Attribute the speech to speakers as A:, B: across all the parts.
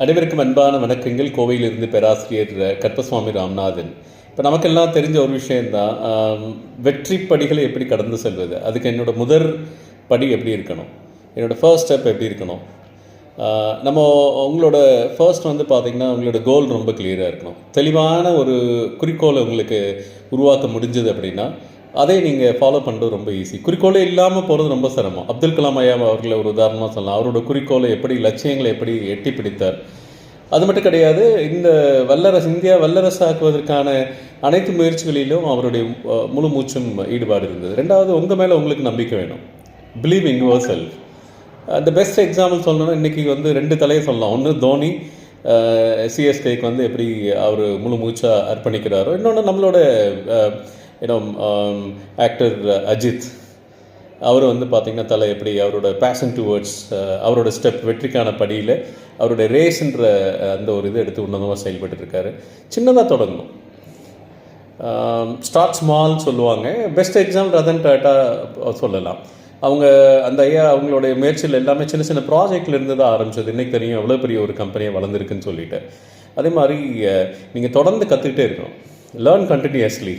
A: அனைவருக்கும் அன்பான வணக்கங்கள். கோவையிலிருந்து பேராசிரியர் கற்பசுவாமி ராமநாதன். இப்போ நமக்கெல்லாம் தெரிஞ்ச ஒரு விஷயந்தான், வெற்றி படிகளை எப்படி கடந்து செல்வது. அதுக்கு என்னோடய முதல் படி எப்படி இருக்கணும், என்னோடய ஃபர்ஸ்ட் ஸ்டெப் எப்படி இருக்கணும். நம்ம உங்களோட ஃபர்ஸ்ட் பார்த்திங்கன்னா உங்களோட கோல் ரொம்ப கிளியராக இருக்கணும். தெளிவான ஒரு குறிக்கோளை உங்களுக்கு உருவாக்க முடிஞ்சது அப்படின்னா அதை நீங்கள் ஃபாலோ பண்ணுறது ரொம்ப ஈஸி. குறிக்கோளே இல்லாமல் போகிறது ரொம்ப சிரமம். அப்துல் கலாம் ஐயா அவர்களை ஒரு உதாரணமாக சொல்லலாம். அவரோட குறிக்கோளை எப்படி, லட்சியங்களை எப்படி எட்டி பிடித்தார். அது மட்டும் கிடையாது, இந்த இந்தியா வல்லரசாக்குவதற்கான அனைத்து முயற்சிகளிலும் அவருடைய முழு மூச்சும் ஈடுபாடு இருந்தது. ரெண்டாவது, உங்கள் மேலே உங்களுக்கு நம்பிக்கை வேணும். Believe in your self. அந்த பெஸ்ட் எக்ஸாம்பிள் சொல்லணும்னா இன்றைக்கி 2 தலையை சொல்லலாம். ஒன்று தோனி, சிஎஸ்கேக்கு எப்படி அவர் முழு மூச்சாக அர்ப்பணிக்கிறாரோ. இன்னொன்று நம்மளோட ஆக்டர் அஜித், அவர் பார்த்திங்கன்னா தலை எப்படி அவரோட பேஷன் டுவர்ட்ஸ் அவரோட ஸ்டெப் வெற்றிக்கான படியில் அவருடைய ரேஸ்ன்ற அந்த ஒரு இது எடுத்து உன்னதமாக செயல்பட்டுருக்காரு. சின்னதாக தொடங்கணும், ஸ்டார்ட் ஸ்மால் சொல்லுவாங்க. பெஸ்ட் எக்ஸாம்பிள் ரத்தன் டாட்டா சொல்லலாம். அவங்க அந்த ஐயா அவங்களுடைய முயற்சியில் எல்லாமே சின்ன சின்ன ப்ராஜெக்டில் இருந்து தான் ஆரம்பிச்சது. இன்றைக்கி தெரியும் எவ்வளோ பெரிய ஒரு கம்பெனியாக வளர்ந்துருக்குன்னு சொல்லிட்டு. அதே மாதிரி நீங்கள் தொடர்ந்து கற்றுக்கிட்டே இருக்கணும். Learn continuously.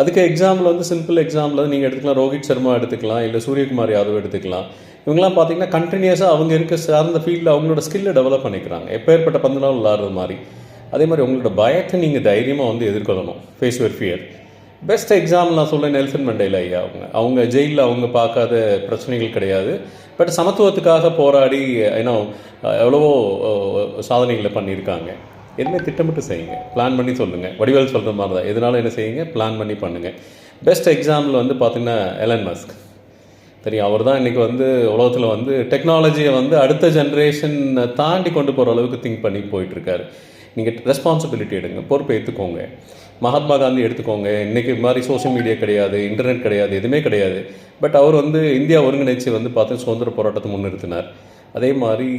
A: அதுக்கு எக்ஸாம்பிள் சிம்பிள் எக்ஸாம்பிள் நீங்கள் எடுத்துக்கலாம். ரோஹித் சர்மா எடுத்துக்கலாம், இல்லை சூரியகுமார் யாதவ் எடுத்துக்கலாம். இவங்கெல்லாம் பார்த்தீங்கன்னா கண்டினியூஸாக அவங்க இருக்க சார்ந்த ஃபீல்டில் அவங்களோட ஸ்கில்லை டெவலப் பண்ணிக்கிறாங்க. எப்பேற்பட்ட 10 நாள் விளாடுறது மாதிரி. அதே மாதிரி உங்களோட பயத்தை நீங்கள் தைரியமாக எதிர்கொள்ளணும். Face your fear. Best example நான் சொல்ல நெல்சன் மண்டேலா ஐயா. அவங்க ஜெயிலில் அவங்க பார்க்காத பிரச்சனைகள் கிடையாது. பட் சமத்துவத்துக்காக போராடி எவ்வளவோ சாதனைகளை பண்ணியிருக்காங்க. எதுவுமே திட்டமிட்டு செய்யுங்க, பிளான் பண்ணி சொல்லுங்கள். வடிவேல் சொல்கிற மாதிரி தான், எதனால என்ன செய்யுங்க, பிளான் பண்ணி பண்ணுங்கள். பெஸ்ட் எக்ஸாம்பிள் பார்த்திங்கன்னா எலன் மஸ்க் தெரியும். அவர் தான் இன்றைக்கி உலகத்தில் டெக்னாலஜியை அடுத்த ஜென்ரேஷன் தாண்டி கொண்டு போகிற அளவுக்கு திங்க் பண்ணி போயிட்டுருக்காரு. நீங்கள் ரெஸ்பான்சிபிலிட்டி எடுங்க, பொறுப்பை எடுத்துக்கோங்க. மகாத்மா காந்தி எடுத்துக்கோங்க. இன்றைக்கி மாதிரி சோஷியல் மீடியா கிடையாது, இன்டர்நெட் கிடையாது, எதுவுமே கிடையாது. பட் அவர் இந்தியா ஒருங்கிணைச்சி பார்த்து சுதந்திர போராட்டத்தை முன்னிறுத்தினார். அதே மாதிரி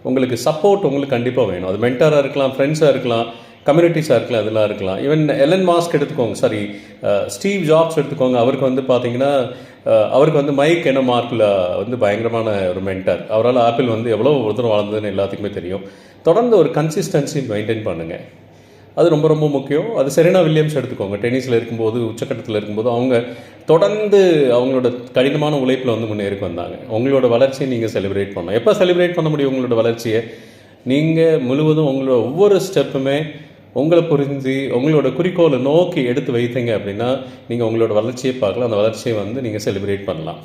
A: உங்களுக்கு சப்போர்ட் உங்களுக்கு கண்டிப்பாக வேணும். அது மென்டாராக இருக்கலாம், ஃப்ரெண்ட்ஸாக இருக்கலாம், கம்யூனிட்டிஸாக இருக்கலாம், அதெல்லாம் இருக்கலாம். ஈவன் எலன் மாஸ்க் எடுத்துக்கோங்க, ஸ்டீவ் ஜாப்ஸ் எடுத்துக்கோங்க. அவருக்கு பார்த்தீங்கன்னா அவருக்கு மைக் மார்க்கில் பயங்கரமான ஒரு மென்டார். அவரால் ஆப்பிள் எவ்வளோ தூரம் வளர்ந்ததுன்னு எல்லாத்துக்குமே தெரியும். தொடர்ந்து ஒரு கன்சிஸ்டன்சி மெயின்டைன் பண்ணுங்கள். அது ரொம்ப ரொம்ப முக்கியம். அது செரீனா வில்லியம்ஸ் எடுத்துக்கோங்க. டென்னிஸில் இருக்கும்போது, உச்சக்கட்டத்தில் இருக்கும்போது அவங்க தொடர்ந்து அவங்களோட கடினமான உழைப்பில் முன்னேறி வந்தாங்க. உங்களோட வளர்ச்சியை நீங்கள் செலிப்ரேட் பண்ணணும். எப்போ செலிப்ரேட் பண்ண முடியும் உங்களோட வளர்ச்சியை? நீங்கள் முழுவதும் உங்களோட ஒவ்வொரு ஸ்டெப்புமே உங்களை புரிஞ்சு உங்களோட குறிக்கோளை நோக்கி எடுத்து வைத்தீங்க அப்படின்னா நீங்கள் உங்களோட வளர்ச்சியை பார்க்கலாம். அந்த வளர்ச்சியை நீங்கள் செலிப்ரேட் பண்ணலாம்.